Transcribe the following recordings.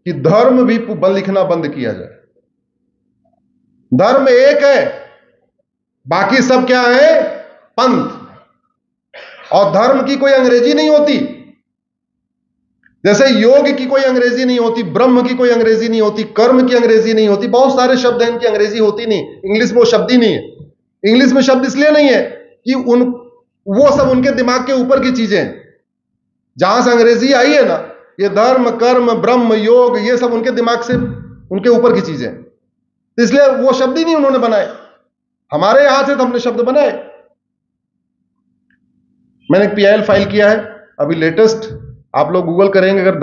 कि धर्म भी लिखना बंद किया जाए। धर्म एक है, बाकी सब क्या है? पंथ। और धर्म की कोई अंग्रेजी नहीं होती, जैसे योग की कोई अंग्रेजी नहीं होती, ब्रह्म की कोई अंग्रेजी नहीं होती, कर्म की अंग्रेजी नहीं होती। बहुत सारे शब्द हैं, इनकी अंग्रेजी होती नहीं। इंग्लिश में वो शब्द ही नहीं है। इंग्लिश में शब्द इसलिए नहीं है कि वो सब उनके दिमाग के ऊपर की चीजें हैं। जहां से अंग्रेजी आई है ना, ये धर्म, कर्म, ब्रह्म, योग, ये सब उनके दिमाग से, उनके ऊपर की चीजें हैं, इसलिए वो शब्द ही नहीं उन्होंने बनाए। हमारे यहां से तो हमने शब्द बनाए। मैंने एक पीआईएल फाइल किया है अभी लेटेस्ट, आप लोग गूगल करेंगे अगर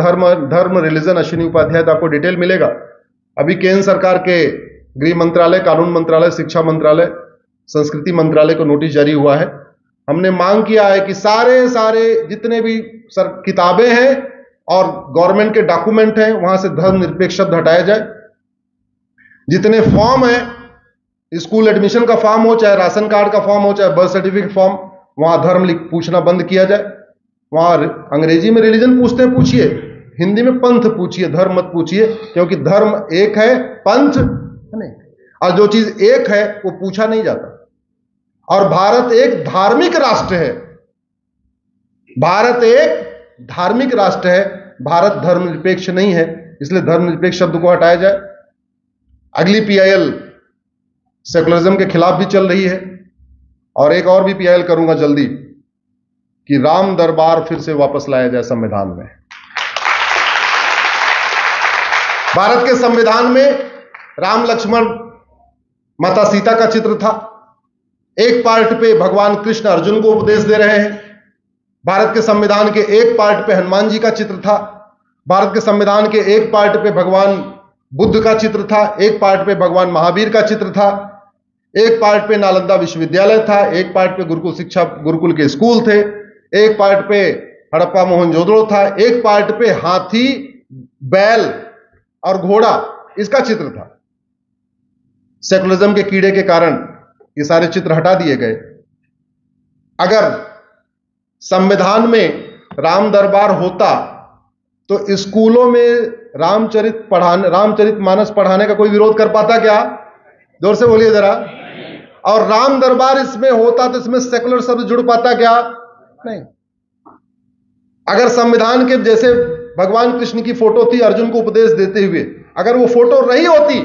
धर्म रिलीजन अश्विनी उपाध्याय, तो आपको डिटेल मिलेगा। अभी केंद्र सरकार के गृह मंत्रालय, कानून मंत्रालय, शिक्षा मंत्रालय, संस्कृति मंत्रालय को नोटिस जारी हुआ है। हमने मांग किया है कि सारे जितने भी किताबें हैं और गवर्नमेंट के डॉक्यूमेंट हैं, वहां से धर्मनिरपेक्ष शब्द हटाया जाए। जितने फॉर्म है, स्कूल एडमिशन का फॉर्म हो, चाहे राशन कार्ड का फॉर्म हो, चाहे बर्थ सर्टिफिकेट फॉर्म, वहां धर्म पूछना बंद किया जाए। वहां अंग्रेजी में रिलीजन पूछते हैं, पूछिए, हिंदी में पंथ पूछिए, धर्म मत पूछिए, क्योंकि धर्म एक है, पंथ नहीं। और जो चीज एक है वो पूछा नहीं जाता। और भारत एक धार्मिक राष्ट्र है, भारत एक धार्मिक राष्ट्र है, भारत धर्मनिरपेक्ष नहीं है, इसलिए धर्मनिरपेक्ष शब्द को हटाया जाए। अगली पीआईएल सेकुलरिज्म के खिलाफ भी चल रही है, और एक और भी पीआईएल करूंगा जल्दी, कि राम दरबार फिर से वापस लाया जाए संविधान में। भारत के संविधान में राम, लक्ष्मण, माता सीता का चित्र था। एक पार्ट पे भगवान कृष्ण अर्जुन को उपदेश दे रहे हैं। भारत के संविधान के एक पार्ट पे हनुमान जी का चित्र था। भारत के संविधान के एक पार्ट पे भगवान बुद्ध का चित्र था। एक पार्ट पे भगवान महावीर का चित्र था। एक पार्ट पे नालंदा विश्वविद्यालय था। एक पार्ट पे गुरुकुल के स्कूल थे। एक पार्ट पे हड़प्पा मोहनजोदड़ो था। एक पार्ट पे हाथी, बैल और घोड़ा, इसका चित्र था। सेकुलरिज्म के कीड़े के कारण ये सारे चित्र हटा दिए गए। अगर संविधान में राम दरबार होता तो स्कूलों में रामचरित मानस पढ़ाने का कोई विरोध कर पाता क्या? जोर से बोलिए जरा। और राम दरबार इसमें होता तो इसमें सेकुलर शब्द जुड़ पाता क्या? नहीं। अगर संविधान के जैसे भगवान कृष्ण की फोटो थी अर्जुन को उपदेश देते हुए, अगर वो फोटो रही होती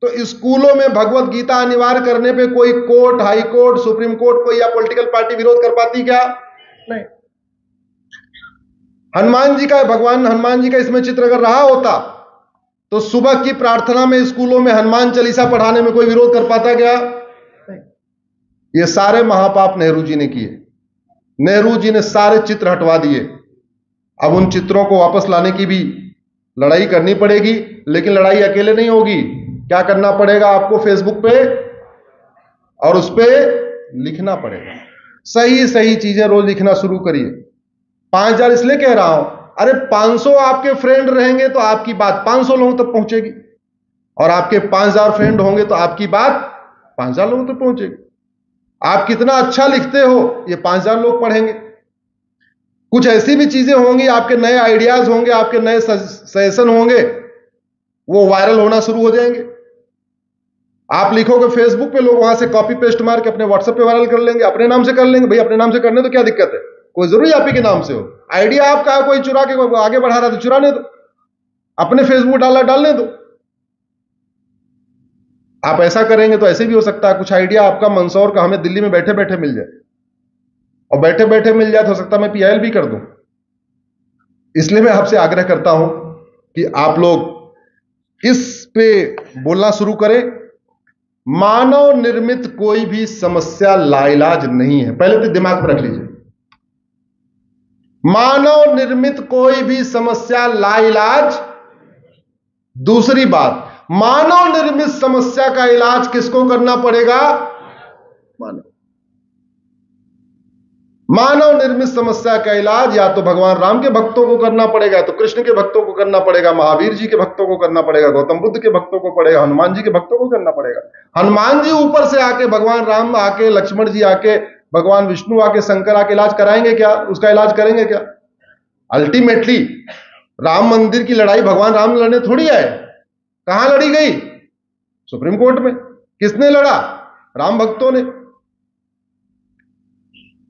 तो स्कूलों में भगवत गीता अनिवार्य करने पे कोई court, high court, supreme court, कोई या पॉलिटिकल पार्टी विरोध कर पाती क्या? नहीं। भगवान हनुमान जी का इसमें चित्र अगर रहा होता तो सुबह की प्रार्थना में स्कूलों में हनुमान चालीसा पढ़ाने में कोई विरोध कर पाता क्या? नहीं। ये सारे महापाप नेहरू जी ने किए। नेहरू जी ने सारे चित्र हटवा दिए। अब उन चित्रों को वापस लाने की भी लड़ाई करनी पड़ेगी, लेकिन लड़ाई अकेले नहीं होगी। क्या करना पड़ेगा आपको? फेसबुक पे और उस पे लिखना पड़ेगा। सही सही चीजें रोज लिखना शुरू करिए। 5000 इसलिए कह रहा हूं, अरे 500 आपके फ्रेंड रहेंगे तो आपकी बात 500 लोगों तक पहुंचेगी, और आपके 5000 फ्रेंड होंगे तो आपकी बात 5000 लोगों तक पहुंचेगी। आप कितना अच्छा लिखते हो ये 5000 लोग पढ़ेंगे। कुछ ऐसी भी चीजें होंगी, आपके नए आइडियाज होंगे, आपके नए सजेशन होंगे, वो वायरल होना शुरू हो जाएंगे। आप लिखोगे फेसबुक पे, लोग वहां से कॉपी पेस्ट मार के अपने व्हाट्सएप पे वायरल कर लेंगे, अपने नाम से कर लेंगे। भाई अपने नाम से करने तो क्या दिक्कत है? कोई जरूरी आप ही के नाम से हो। आइडिया आपका है, कोई चुरा के आगे बढ़ा रहा है तो चुराने दो, अपने फेसबुक डालने दो। आप ऐसा करेंगे तो ऐसे भी हो सकता है कुछ आइडिया आपका मंदसौर का हमें दिल्ली में बैठे बैठे मिल जाए, और बैठे बैठे मिल जाए तो हो सकता है मैं पीआईएल भी कर दूं। इसलिए मैं आपसे आग्रह करता हूं कि आप लोग इस पे बोलना शुरू करें। मानव निर्मित कोई भी समस्या लाइलाज नहीं है, पहले तो दिमाग में रख लीजिए। मानव निर्मित कोई भी समस्या लाइलाज। दूसरी बात, मानव निर्मित समस्या का इलाज किसको करना पड़ेगा? मानव निर्मित समस्या का इलाज या तो भगवान राम के भक्तों को करना पड़ेगा, तो कृष्ण के भक्तों को करना पड़ेगा, महावीर जी के भक्तों को करना पड़ेगा, गौतम बुद्ध के भक्तों को पड़ेगा, हनुमान जी के भक्तों को करना पड़ेगा। हनुमान जी ऊपर से आके, भगवान राम आके, लक्ष्मण जी आके, भगवान विष्णु आके, शंकर आके इलाज कराएंगे क्या? उसका इलाज करेंगे क्या? अल्टीमेटली राम मंदिर की लड़ाई भगवान राम लड़ने थोड़ी आए। कहां लड़ी गई? सुप्रीम कोर्ट में। किसने लड़ा? राम भक्तों ने।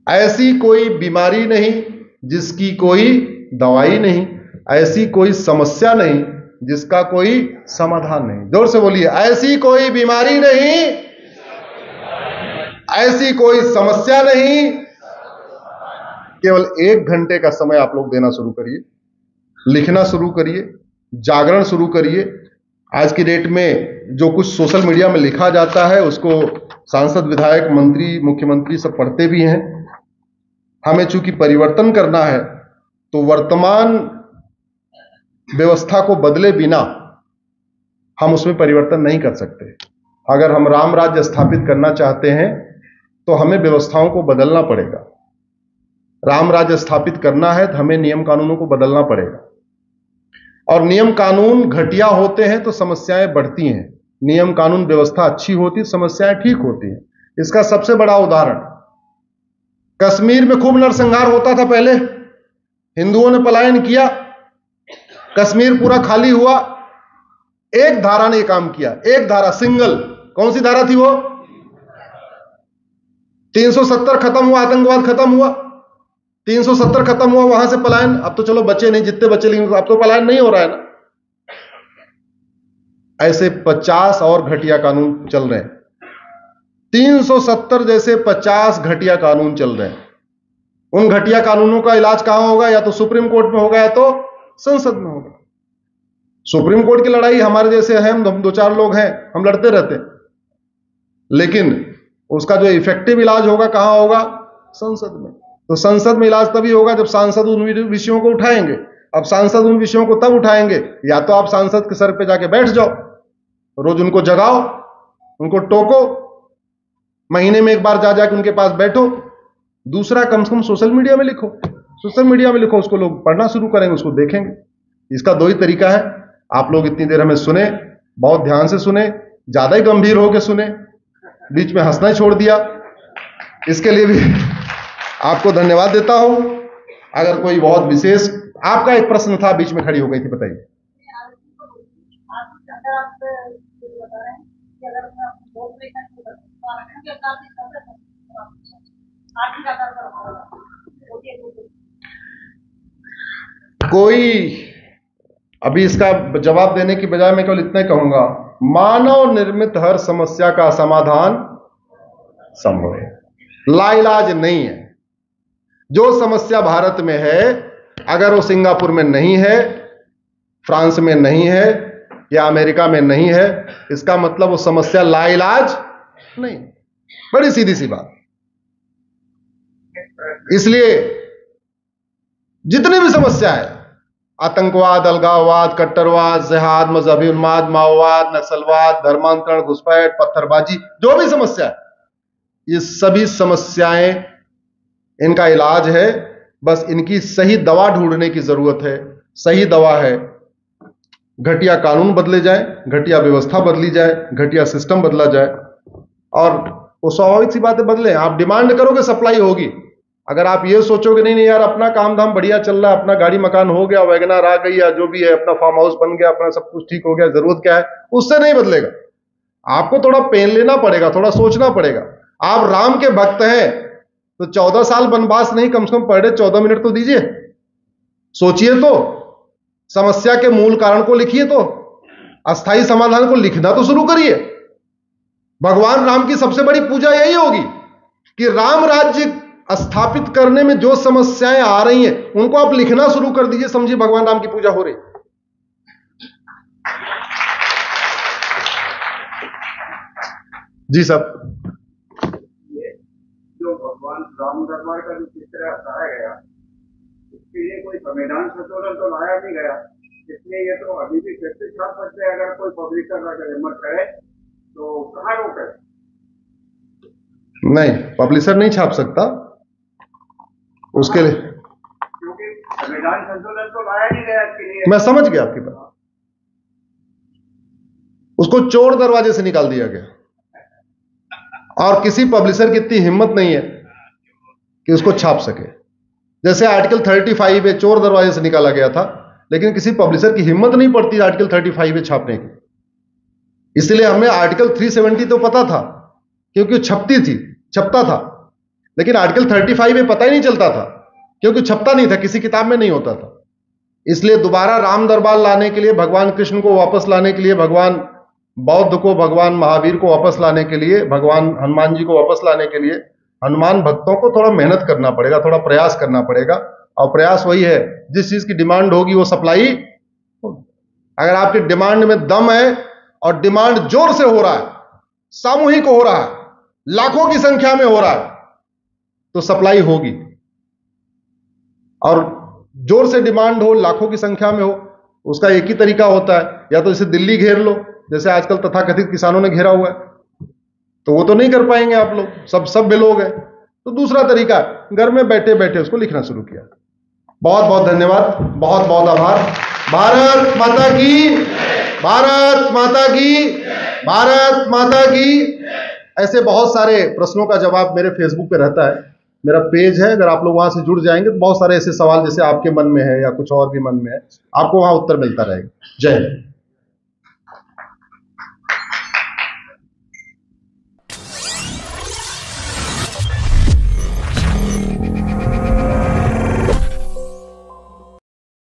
ऐसी कोई बीमारी नहीं जिसकी कोई दवाई नहीं, ऐसी कोई समस्या नहीं जिसका कोई समाधान नहीं। जोर से बोलिए, ऐसी कोई बीमारी नहीं, ऐसी कोई समस्या नहीं। केवल 1 घंटे का समय आप लोग देना शुरू करिए, लिखना शुरू करिए, जागरण शुरू करिए। आज की डेट में जो कुछ सोशल मीडिया में लिखा जाता है उसको सांसद, विधायक, मंत्री, मुख्यमंत्री सब पढ़ते भी हैं। हमें चूंकि परिवर्तन करना है तो वर्तमान व्यवस्था को बदले बिना हम उसमें परिवर्तन नहीं कर सकते। अगर हम राम राज्य स्थापित करना चाहते हैं तो हमें व्यवस्थाओं को बदलना पड़ेगा। राम राज्य स्थापित करना है तो हमें नियम कानूनों को बदलना पड़ेगा। और नियम कानून घटिया होते हैं तो समस्याएं बढ़ती हैं, नियम कानून व्यवस्था अच्छी होती, समस्याएं ठीक होती हैं। इसका सबसे बड़ा उदाहरण, कश्मीर में खूब नरसंहार होता था पहले, हिंदुओं ने पलायन किया, कश्मीर पूरा खाली हुआ। एक धारा ने काम किया, एक धारा, सिंगल। कौन सी धारा थी वो? 370 खत्म हुआ, आतंकवाद खत्म हुआ, 370 खत्म हुआ, वहां से पलायन। अब तो चलो बचे नहीं, जितने बचे, लेकिन अब तो पलायन नहीं हो रहा है ना। ऐसे 50 और घटिया कानून चल रहे हैं, 370 जैसे 50 घटिया कानून चल रहे हैं। उन घटिया कानूनों का इलाज कहां होगा? या तो सुप्रीम कोर्ट में होगा या तो संसद में होगा। सुप्रीम कोर्ट की लड़ाई हमारे जैसे हैं, हम 2-4 लोग हैं, हम लड़ते रहते हैं, लेकिन उसका जो इफेक्टिव इलाज होगा कहां होगा? संसद में। तो संसद में इलाज तभी होगा जब सांसद उन विषयों को उठाएंगे। अब सांसद उन विषयों को तब उठाएंगे या तो आप सांसद के सर पे जाके बैठ जाओ, रोज उनको जगाओ, उनको टोको, महीने में एक बार जा जाके उनके पास बैठो। दूसरा, कम से कम सोशल मीडिया में लिखो, सोशल मीडिया में लिखो, उसको लोग पढ़ना शुरू करेंगे, उसको देखेंगे। इसका 2 ही तरीका है। आप लोग इतनी देर हमें सुने, बहुत ध्यान से सुने, ज्यादा ही गंभीर होकर सुने, बीच में हंसना छोड़ दिया, इसके लिए भी आपको धन्यवाद देता हूं। अगर कोई बहुत विशेष, आपका एक प्रश्न था, बीच में खड़ी हो गई थी, बताइए। कोई अभी इसका जवाब देने की बजाय मैं केवल इतना ही कहूंगा, मानव निर्मित हर समस्या का समाधान संभव है, लाइलाज नहीं है। जो समस्या भारत में है, अगर वो सिंगापुर में नहीं है, फ्रांस में नहीं है या अमेरिका में नहीं है, इसका मतलब वो समस्या लाइलाज नहीं। बड़ी सीधी सी बात। इसलिए जितनी भी समस्या है, आतंकवाद, अलगाववाद, कट्टरवाद, जिहाद, मजहबी उन्माद, माओवाद, नक्सलवाद, धर्मांतरण, घुसपैठ, पत्थरबाजी, जो भी समस्या है, ये सभी समस्याएं, इनका इलाज है, बस इनकी सही दवा ढूंढने की जरूरत है। सही दवा है, घटिया कानून बदले जाए, घटिया व्यवस्था बदली जाए, घटिया सिस्टम बदला जाए, और वो स्वाभाविक सी बातें बदले। आप डिमांड करोगे, सप्लाई होगी। अगर आप ये सोचोगे नहीं नहीं यार अपना काम धाम बढ़िया चल रहा है, अपना गाड़ी मकान हो गया, वैगनर आ गई या जो भी है, अपना फार्म हाउस बन गया, अपना सब कुछ ठीक हो गया, जरूरत क्या है, उससे नहीं बदलेगा। आपको थोड़ा पेन लेना पड़ेगा, थोड़ा सोचना पड़ेगा। आप राम के भक्त हैं तो 14 साल वनवास नहीं, कम से कम पर डे 14 मिनट तो दीजिए, सोचिए तो, समस्या के मूल कारण को लिखिए, तो अस्थायी समाधान को लिखना तो शुरू करिए। भगवान राम की सबसे बड़ी पूजा यही होगी कि राम राज्य स्थापित करने में जो समस्याएं आ रही हैं उनको आप लिखना शुरू कर दीजिए, समझिए भगवान राम की पूजा हो रही। जी साहब, जो भगवान राम दरबार का जो चित्र हटाया गया, इसके लिए कोई संविधान संशोधन तो लाया नहीं गया, इसलिए ये तो अभी भी फिर से छाप सकते हैं। अगर कोई पब्लिशर अगर हिम्मत करे तो कहाँ रोके? नहीं, पब्लिशर नहीं छाप सकता उसके लिए, क्योंकि संविधान संशोधन तो लाया नहीं गया इसके लिए। मैं समझ गया आपकी बात। उसको चोर दरवाजे से निकाल दिया गया, और किसी पब्लिशर की इतनी हिम्मत नहीं है कि उसको छाप सके। जैसे आर्टिकल 35 चोर दरवाजे से निकाला गया था, लेकिन किसी पब्लिशर की हिम्मत नहीं पड़ती आर्टिकल 35 छापने की। इसलिए हमें आर्टिकल 370 तो पता था क्योंकि छपता था, लेकिन आर्टिकल 35 में पता ही नहीं चलता था क्योंकि छपता नहीं था, किसी किताब में नहीं होता था। इसलिए दोबारा राम दरबार लाने के लिए, भगवान कृष्ण को वापस लाने के लिए, भगवान बौद्ध को, भगवान महावीर को वापस लाने के लिए, भगवान हनुमान जी को वापस लाने के लिए हनुमान भक्तों को थोड़ा मेहनत करना पड़ेगा, थोड़ा प्रयास करना पड़ेगा। और प्रयास वही है, जिस चीज की डिमांड होगी वो सप्लाई होगी। अगर आपकी डिमांड में दम है और डिमांड जोर से हो रहा है, सामूहिक हो रहा है, लाखों की संख्या में हो रहा है, तो सप्लाई होगी। और जोर से डिमांड हो, लाखों की संख्या में हो, उसका एक ही तरीका होता है, या तो जैसे दिल्ली घेर लो, जैसे आजकल तथाकथित किसानों ने घेरा हुआ है, तो वो तो नहीं कर पाएंगे आप लोग, सब लोग हैं। तो दूसरा तरीका, घर में बैठे बैठे उसको लिखना शुरू किया। बहुत बहुत धन्यवाद, बहुत बहुत आभार। भारत माता की, भारत माता की, भारत माता की। ऐसे बहुत सारे प्रश्नों का जवाब मेरे फेसबुक पे रहता है, मेरा पेज है, अगर आप लोग वहां से जुड़ जाएंगे तो बहुत सारे ऐसे सवाल जैसे आपके मन में है या कुछ और भी मन में है, आपको वहां उत्तर मिलता रहेगा। जय हिंद।